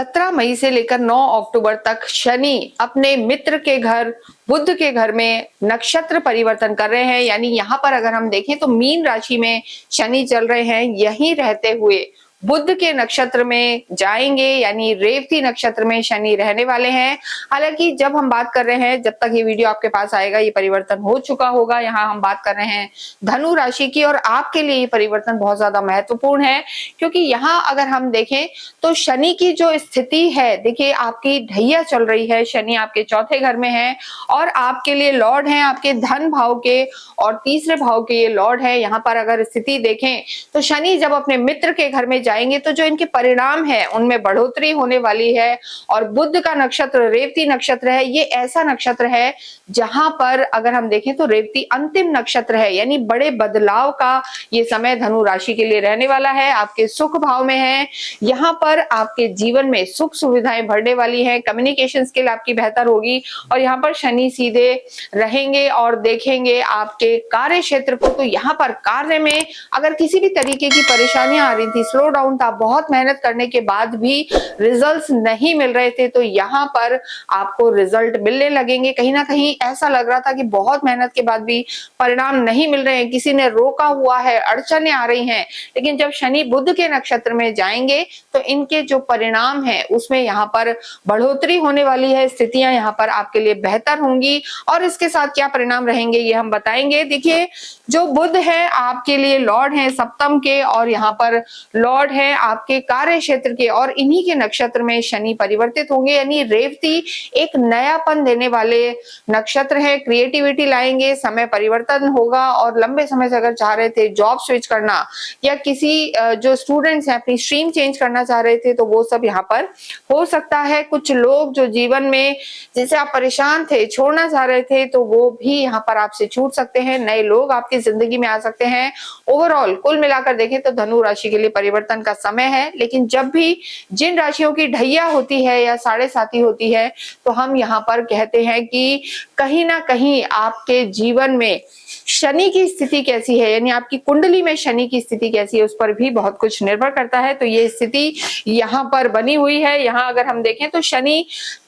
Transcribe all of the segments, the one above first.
17 मई से लेकर 9 अक्टूबर तक शनि अपने मित्र के घर बुध के घर में नक्षत्र परिवर्तन कर रहे हैं। यानी यहाँ पर अगर हम देखें तो मीन राशि में शनि चल रहे हैं। यहीं रहते हुए बुध के नक्षत्र में जाएंगे, यानी रेवती नक्षत्र में शनि रहने वाले हैं। हालांकि जब हम बात कर रहे हैं, जब तक ये वीडियो आपके पास आएगा ये परिवर्तन हो चुका होगा। यहाँ हम बात कर रहे हैं धनु राशि की, और आपके लिए ये परिवर्तन बहुत ज्यादा महत्वपूर्ण है, क्योंकि यहाँ अगर हम देखें तो शनि की जो स्थिति है, देखिए आपकी ढैया चल रही है। शनि आपके चौथे घर में है और आपके लिए लॉर्ड हैं, आपके धन भाव के और तीसरे भाव के ये लॉर्ड है। यहाँ पर अगर स्थिति देखें तो शनि जब अपने मित्र के घर में जाएंगे तो जो इनके परिणाम है उनमें बढ़ोतरी होने वाली है। और बुध का नक्षत्र रेवती नक्षत्र है। ये ऐसा नक्षत्र है जहां पर अगर हम देखें तो रेवती अंतिम नक्षत्र है, यानी बड़े बदलाव का ये समय धनु राशि के लिए रहने वाला है। आपके सुख भाव में है, यहाँ पर आपके जीवन में सुख सुविधाएं बढ़ने वाली है। कम्युनिकेशन स्किल आपकी बेहतर होगी और यहाँ पर शनि सीधे रहेंगे और देखेंगे आपके कार्य क्षेत्र को। तो यहाँ पर कार्य में अगर किसी भी तरीके की परेशानियां आ रही थी, स्लो डाउन था, बहुत मेहनत करने के बाद भी रिजल्ट्स नहीं मिल रहे थे, तो यहाँ पर आपको रिजल्ट मिलने लगेंगे। कहीं ना कहीं ऐसा लग रहा था कि बहुत मेहनत के बाद भी परिणाम नहीं मिल रहे हैं, किसी ने रोका हुआ है, अड़चने आ रही हैं, लेकिन जब शनि बुध के नक्षत्र में जाएंगे तो इनके जो परिणाम है उसमें यहाँ पर बढ़ोतरी होने वाली है। स्थितियां यहाँ पर आपके लिए बेहतर होंगी और इसके साथ क्या परिणाम रहेंगे ये हम बताएंगे। देखिए, जो बुध है आपके लिए लॉर्ड है सप्तम के, और यहाँ पर लॉर्ड है आपके कार्य क्षेत्र के, और इन्हीं के नक्षत्र में शनि परिवर्तित होंगे। यानी रेवती एक नयापन देने वाले नक्षत्र है, क्रिएटिविटी लाएंगे, समय परिवर्तन होगा। और लंबे समय से अगर चाह रहे थे जॉब स्विच करना या किसी जो स्टूडेंट्स हैं अपनी स्ट्रीम चेंज करना चाह रहे थे, तो वो सब यहाँ पर हो सकता है। कुछ लोग जो जीवन में जिसे आप परेशान थे, छोड़ना चाह रहे थे, तो वो भी यहाँ पर आपसे छूट सकते हैं। नए लोग आपकी जिंदगी में आ सकते हैं। ओवरऑल कुल मिलाकर देखें तो धनु राशि के लिए परिवर्तन का समय है। लेकिन जब भी जिन राशियों की ढैया होती है या साढ़े साती होती है, तो हम यहाँ पर कहते हैं कि कहीं ना कहीं आपके जीवन में शनि की स्थिति कैसी है, यानी आपकी कुंडली में शनि की स्थिति कैसी है, उस पर भी बहुत कुछ निर्भर करता है। तो ये स्थिति यहाँ पर बनी हुई है। यहाँ अगर हम देखें तो शनि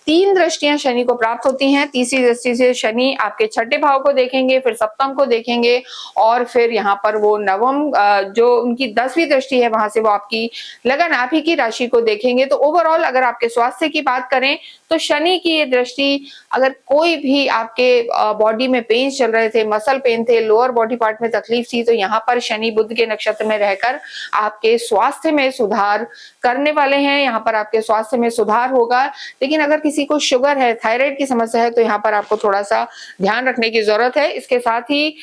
3 दृष्टियां शनि को प्राप्त होती हैं। तीसरी दृष्टि से शनि आपके छठे भाव को देखेंगे, फिर सप्तम को देखेंगे, और फिर यहाँ पर वो नवम जो उनकी 10वीं दृष्टि है वहां से वो आपकी लगन आप ही की राशि को देखेंगे। तो ओवरऑल अगर आपके स्वास्थ्य की बात करें तो शनि की ये दृष्टि, अगर कोई भी आपके बॉडी में पेन चल रहे थे, मसल पेन थे, लोअर बॉडी पार्ट में तकलीफ थी, तो यहाँ पर शनि बुध के नक्षत्र में रहकर आपके स्वास्थ्य में सुधार करने वाले हैं। यहाँ पर आपके स्वास्थ्य में सुधार होगा। लेकिन अगर किसी को शुगर है, थायराइड की समस्या है, तो यहाँ पर आपको थोड़ा सा ध्यान रखने की जरूरत है। इसके साथ ही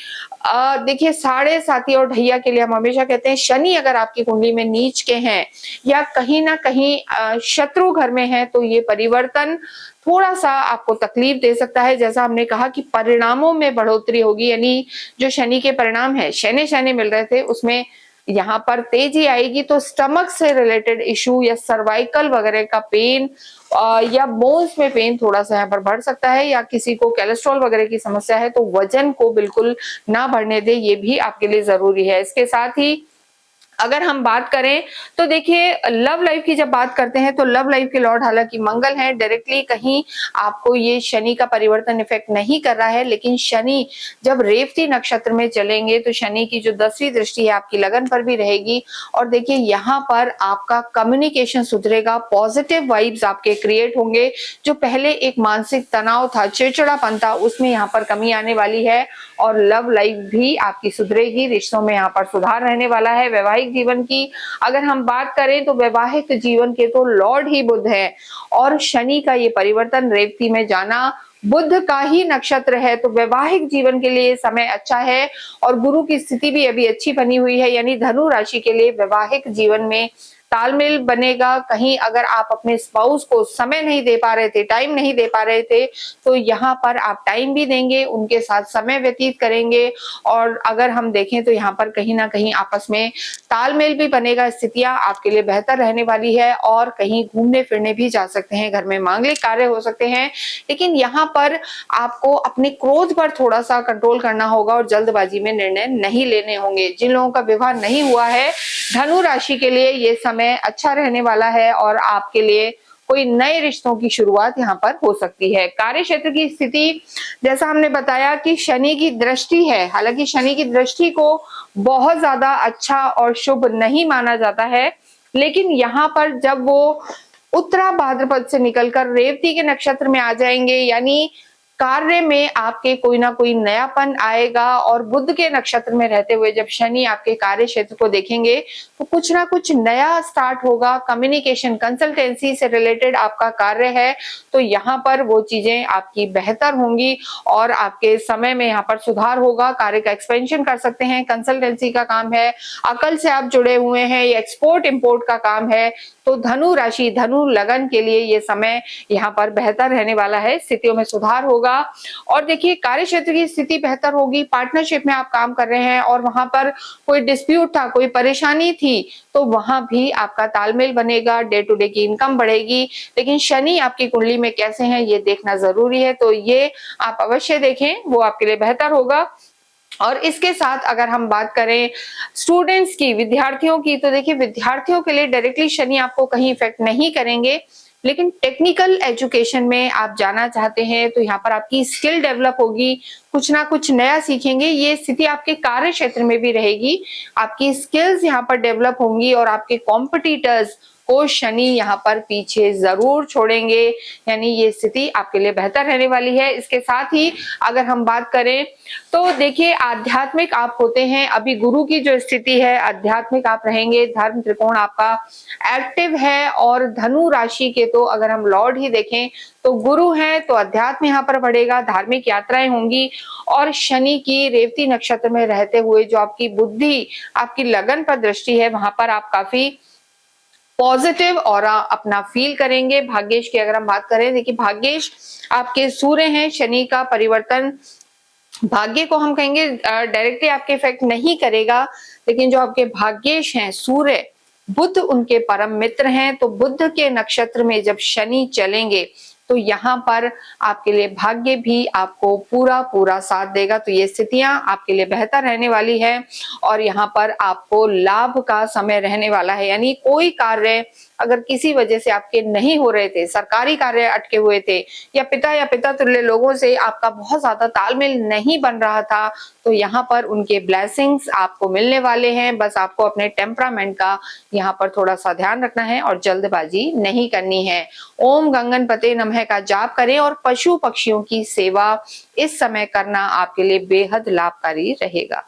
देखिए, साढ़े साती और ढैया के लिए हम हमेशा कहते हैं शनि अगर आपकी कुंडली में नीच के हैं या कहीं ना कहीं शत्रु घर में है, तो ये परिवर्तन थोड़ा सा आपको तकलीफ दे सकता है। जैसा हमने कहा कि परिणामों में बढ़ोतरी होगी, यानी जो शनि के परिणाम है, शनि शनि मिल रहे थे, उसमें यहाँ पर तेजी आएगी। तो स्टमक से रिलेटेड इशू या सर्वाइकल वगैरह का पेन या बोन्स में पेन थोड़ा सा यहाँ पर बढ़ सकता है, या किसी को कोलेस्ट्रॉल वगैरह की समस्या है तो वजन को बिल्कुल ना बढ़ने दे, ये भी आपके लिए जरूरी है। इसके साथ ही अगर हम बात करें तो देखिए, लव लाइफ की जब बात करते हैं तो लव लाइफ के लॉर्ड हालांकि मंगल है, डायरेक्टली कहीं आपको ये शनि का परिवर्तन इफेक्ट नहीं कर रहा है। लेकिन शनि जब रेवती नक्षत्र में चलेंगे तो शनि की जो 10वीं दृष्टि है आपकी लगन पर भी रहेगी। और देखिए, यहाँ पर आपका कम्युनिकेशन सुधरेगा, पॉजिटिव वाइब्स आपके क्रिएट होंगे। जो पहले एक मानसिक तनाव था, चिड़चिड़ापन था, उसमें यहाँ पर कमी आने वाली है। और लव लाइफ भी आपकी सुधरेगी, रिश्तों में यहाँ पर सुधार रहने वाला है। वैवाहिक जीवन की अगर हम बात करें तो वैवाहिक जीवन के तो लॉर्ड ही बुध है, और शनि का ये परिवर्तन रेवती में जाना बुध का ही नक्षत्र है, तो वैवाहिक जीवन के लिए समय अच्छा है। और गुरु की स्थिति भी अभी अच्छी बनी हुई है, यानी धनु राशि के लिए वैवाहिक जीवन में तालमेल बनेगा। कहीं अगर आप अपने स्पाउस को समय नहीं दे पा रहे थे, टाइम नहीं दे पा रहे थे, तो यहाँ पर आप टाइम भी देंगे, उनके साथ समय व्यतीत करेंगे। और अगर हम देखें तो यहाँ पर कहीं ना कहीं आपस में तालमेल भी बनेगा, स्थितियां आपके लिए बेहतर रहने वाली है। और कहीं घूमने फिरने भी जा सकते हैं, घर में मांगलिक कार्य हो सकते हैं। लेकिन यहाँ पर आपको अपने क्रोध पर थोड़ा सा कंट्रोल करना होगा और जल्दबाजी में निर्णय नहीं लेने होंगे। जिन लोगों का विवाह नहीं हुआ है, धनु राशि के लिए ये समय अच्छा रहने वाला है और आपके लिए कोई नए रिश्तों की शुरुआत यहाँ पर हो सकती है। कार्य क्षेत्र की स्थिति, जैसा हमने बताया कि शनि की दृष्टि है, हालांकि शनि की दृष्टि को बहुत ज्यादा अच्छा और शुभ नहीं माना जाता है, लेकिन यहाँ पर जब वो उत्तरा भाद्रपद से निकलकर रेवती के नक्षत्र में आ जाएंगे, यानी कार्य में आपके कोई ना कोई नयापन आएगा। और बुध के नक्षत्र में रहते हुए जब शनि आपके कार्य क्षेत्र को देखेंगे तो कुछ ना कुछ नया स्टार्ट होगा। कम्युनिकेशन, कंसल्टेंसी से रिलेटेड आपका कार्य है तो यहाँ पर वो चीजें आपकी बेहतर होंगी और आपके समय में यहाँ पर सुधार होगा। कार्य का एक्सपेंशन कर सकते हैं, कंसल्टेंसी का काम है, अकल से आप जुड़े हुए हैं, ये एक्सपोर्ट इंपोर्ट का काम है, तो धनु राशि, धनु लगन के लिए ये समय यहाँ पर बेहतर रहने वाला है, स्थितियों में सुधार होगा। और देखिए कार्य क्षेत्र की स्थिति बेहतर होगी। पार्टनरशिप में आप काम कर रहे हैं और वहां पर कोई डिस्प्यूट था, कोई परेशानी थी, तो वहां भी आपका तालमेल बनेगा, डे टू डे की इनकम बढ़ेगी। लेकिन शनि आपकी कुंडली में कैसे हैं ये देखना जरूरी है, तो ये आप अवश्य देखें, वो आपके लिए बेहतर होगा। और इसके साथ अगर हम बात करें स्टूडेंट्स की, विद्यार्थियों की, तो देखिए विद्यार्थियों के लिए डायरेक्टली शनि आपको कहीं इफेक्ट नहीं करेंगे, लेकिन टेक्निकल एजुकेशन में आप जाना चाहते हैं तो यहाँ पर आपकी स्किल डेवलप होगी, कुछ ना कुछ नया सीखेंगे। ये स्थिति आपके कार्य क्षेत्र में भी रहेगी, आपकी स्किल्स यहाँ पर डेवलप होंगी और आपके कॉम्पिटिटर्स को शनि यहाँ पर पीछे जरूर छोड़ेंगे, यानी ये स्थिति आपके लिए बेहतर रहने वाली है। इसके साथ ही अगर हम बात करें तो देखिए आध्यात्मिक आप होते हैं, अभी गुरु की जो स्थिति है आध्यात्मिक आप रहेंगे, धर्म त्रिकोण आपका एक्टिव है। और धनु राशि के तो अगर हम लॉर्ड ही देखें तो गुरु है, तो अध्यात्म यहाँ पर बढ़ेगा, धार्मिक यात्राएं होंगी। और शनि की रेवती नक्षत्र में रहते हुए जो आपकी बुद्धि, आपकी लगन पर दृष्टि है, वहां पर आप काफी पॉजिटिव ऑरा अपना फील करेंगे। भाग्येश की अगर हम बात करें, देखिए भाग्येश आपके सूर्य हैं, शनि का परिवर्तन भाग्य को हम कहेंगे डायरेक्टली आपके इफेक्ट नहीं करेगा, लेकिन जो आपके भाग्येश हैं सूर्य, बुध उनके परम मित्र हैं, तो बुध के नक्षत्र में जब शनि चलेंगे तो यहाँ पर आपके लिए भाग्य भी आपको पूरा पूरा साथ देगा। तो ये स्थितियां आपके लिए बेहतर रहने वाली है और यहाँ पर आपको लाभ का समय रहने वाला है। यानी कोई कार्य अगर किसी वजह से आपके नहीं हो रहे थे, सरकारी कार्य अटके हुए थे, या पिता तुल्य लोगों से आपका बहुत ज्यादा तालमेल नहीं बन रहा था, तो यहाँ पर उनके ब्लेसिंग्स आपको मिलने वाले हैं। बस आपको अपने टेम्परामेंट का यहाँ पर थोड़ा सा ध्यान रखना है और जल्दबाजी नहीं करनी है। ओम गंगनपते नमः का जाप करें और पशु पक्षियों की सेवा इस समय करना आपके लिए बेहद लाभकारी रहेगा।